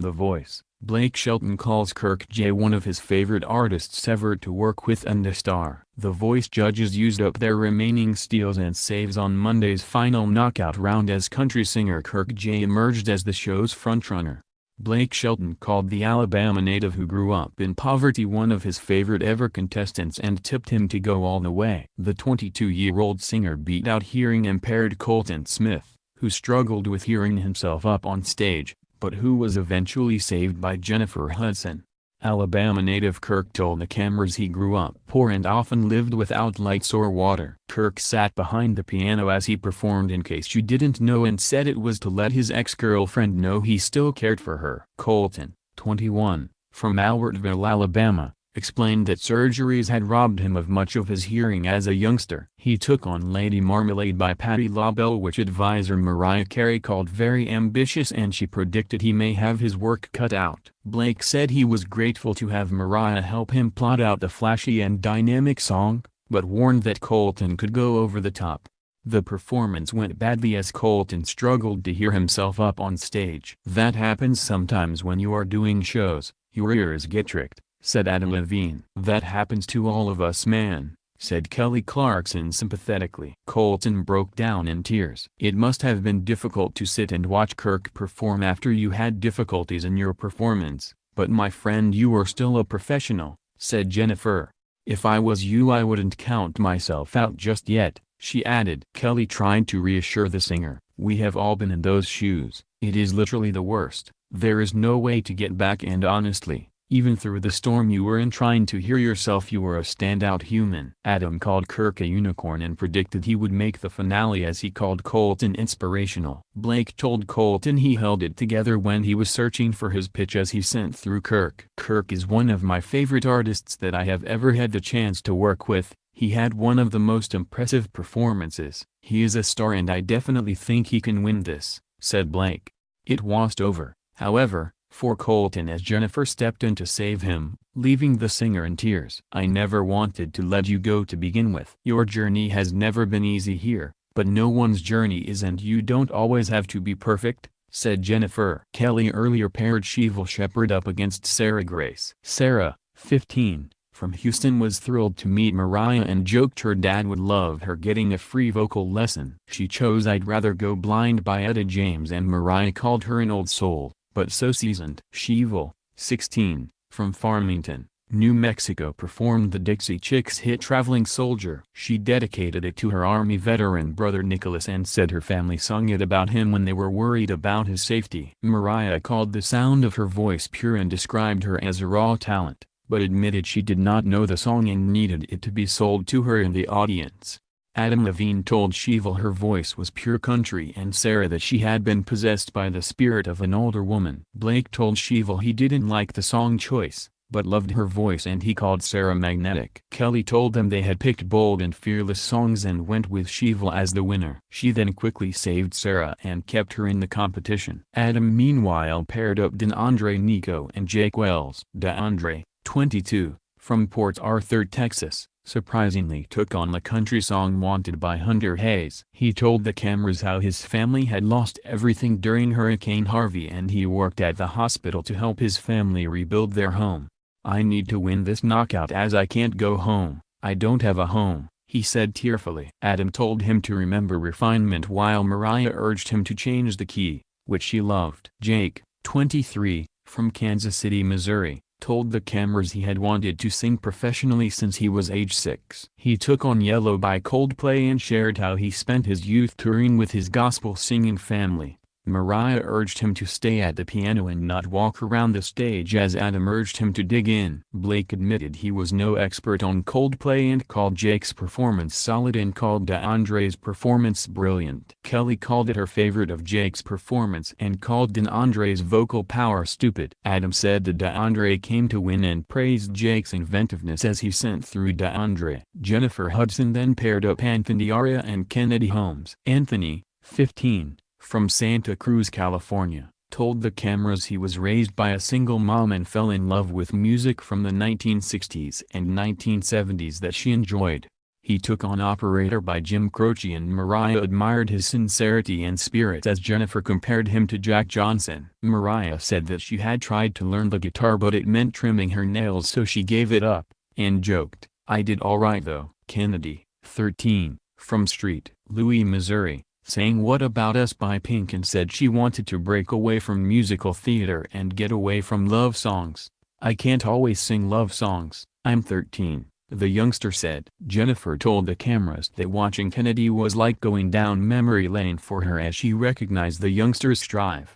The Voice. Blake Shelton calls Kirk J one of his favorite artists ever to work with and a star. The Voice judges used up their remaining steals and saves on Monday's final knockout round as country singer Kirk J emerged as the show's frontrunner. Blake Shelton called the Alabama native who grew up in poverty one of his favorite ever contestants and tipped him to go all the way. The 22-year-old singer beat out hearing-impaired Colton Smith, who struggled with hearing himself up on stage, but who was eventually saved by Jennifer Hudson. Alabama native Kirk told the cameras he grew up poor and often lived without lights or water. Kirk sat behind the piano as he performed In Case You Didn't Know and said it was to let his ex-girlfriend know he still cared for her. Colton, 21, from Albertville, Alabama, explained that surgeries had robbed him of much of his hearing as a youngster. He took on Lady Marmalade by Patti LaBelle, which advisor Mariah Carey called very ambitious, and she predicted he may have his work cut out. Blake said he was grateful to have Mariah help him plot out the flashy and dynamic song, but warned that Colton could go over the top. The performance went badly as Colton struggled to hear himself up on stage. "That happens sometimes when you are doing shows, your ears get tricked," said Adam Levine. "That happens to all of us, man," said Kelly Clarkson sympathetically. Colton broke down in tears. "It must have been difficult to sit and watch Kirk perform after you had difficulties in your performance, but my friend, you are still a professional," said Jennifer. "If I was you, I wouldn't count myself out just yet," she added. Kelly tried to reassure the singer, "We have all been in those shoes. It is literally the worst. There is no way to get back, and honestly, even through the storm you were in trying to hear yourself, you were a standout human." Adam called Kirk a unicorn and predicted he would make the finale as he called Colton inspirational. Blake told Colton he held it together when he was searching for his pitch as he sent through Kirk. "Kirk is one of my favorite artists that I have ever had the chance to work with. He had one of the most impressive performances. He is a star and I definitely think he can win this," said Blake. It wasn't over, however, for Colton as Jennifer stepped in to save him, leaving the singer in tears. "I never wanted to let you go to begin with. Your journey has never been easy here, but no one's journey is, and you don't always have to be perfect," said Jennifer. Kelly earlier paired Sheville Shepherd up against Sarah Grace. Sarah, 15, from Houston, was thrilled to meet Mariah and joked her dad would love her getting a free vocal lesson. She chose I'd Rather Go Blind by Etta James, and Mariah called her an old soul, but so seasoned. Sheville, 16, from Farmington, New Mexico, performed the Dixie Chicks hit Traveling Soldier. She dedicated it to her Army veteran brother Nicholas and said her family sung it about him when they were worried about his safety. Mariah called the sound of her voice pure and described her as a raw talent, but admitted she did not know the song and needed it to be sold to her in the audience. Adam Levine told Sheville her voice was pure country and Sarah that she had been possessed by the spirit of an older woman. Blake told Sheville he didn't like the song choice, but loved her voice, and he called Sarah magnetic. Kelly told them they had picked bold and fearless songs and went with Sheville as the winner. She then quickly saved Sarah and kept her in the competition. Adam meanwhile paired up DeAndre Nico and Jake Wells. DeAndre, 22, from Port Arthur, Texas, surprisingly took on the country song Wanted by Hunter Hayes. He told the cameras how his family had lost everything during Hurricane Harvey and he worked at the hospital to help his family rebuild their home. "I need to win this knockout as I can't go home. I don't have a home," he said tearfully. Adam told him to remember refinement while Mariah urged him to change the key, which she loved. Jake, 23, from Kansas City, Missouri, told the cameras he had wanted to sing professionally since he was age 6. He took on Yellow by Coldplay and shared how he spent his youth touring with his gospel-singing family. Mariah urged him to stay at the piano and not walk around the stage as Adam urged him to dig in. Blake admitted he was no expert on Coldplay and called Jake's performance solid and called DeAndre's performance brilliant. Kelly called it her favorite of Jake's performance and called DeAndre's vocal power stupid. Adam said that DeAndre came to win and praised Jake's inventiveness as he sent through DeAndre. Jennifer Hudson then paired up Anthony Aria and Kennedy Holmes. Anthony, 15, from Santa Cruz, California, told the cameras he was raised by a single mom and fell in love with music from the 1960s and 1970s that she enjoyed. He took on Operator by Jim Croce, and Mariah admired his sincerity and spirit as Jennifer compared him to Jack Johnson. Mariah said that she had tried to learn the guitar but it meant trimming her nails, so she gave it up, and joked, "I did alright though." Kennedy, 13, from St. Louis, Missouri, sang "What About Us" by Pink and said she wanted to break away from musical theater and get away from love songs. "I can't always sing love songs, I'm 13. The youngster said. Jennifer told the cameras that watching Kennedy was like going down memory lane for her as she recognized the youngster's strive.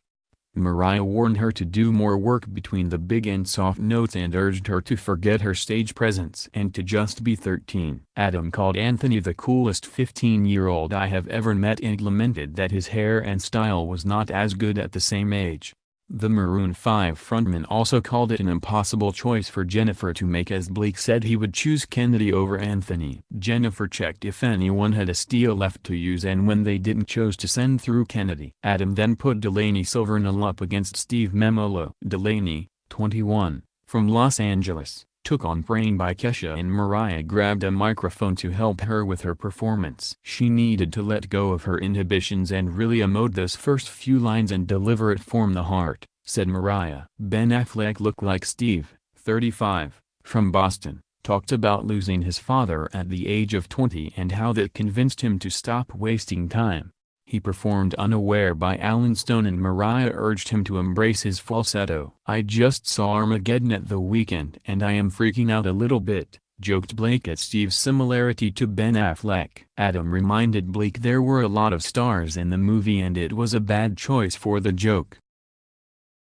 Mariah warned her to do more work between the big and soft notes and urged her to forget her stage presence and to just be 13. Adam called Anthony the coolest 15-year-old I have ever met and lamented that his hair and style was not as good at the same age. The Maroon 5 frontman also called it an impossible choice for Jennifer to make, as Blake said he would choose Kennedy over Anthony. Jennifer checked if anyone had a steal left to use, and when they didn't, chose to send through Kennedy. Adam then put Delaney Silvernail up against Steve Memolo. Delaney, 21, from Los Angeles, took on "Praying" by Kesha, and Mariah grabbed a microphone to help her with her performance. She needed to let go of her inhibitions and really emote those first few lines and deliver it from the heart, said Mariah. Ben Affleck looked like Steve, 35, from Boston, talked about losing his father at the age of 20 and how that convinced him to stop wasting time. He performed "Unaware" by Alan Stone, and Mariah urged him to embrace his falsetto. "I just saw Armageddon at the weekend and I am freaking out a little bit," joked Blake at Steve's similarity to Ben Affleck. Adam reminded Blake there were a lot of stars in the movie and it was a bad choice for the joke.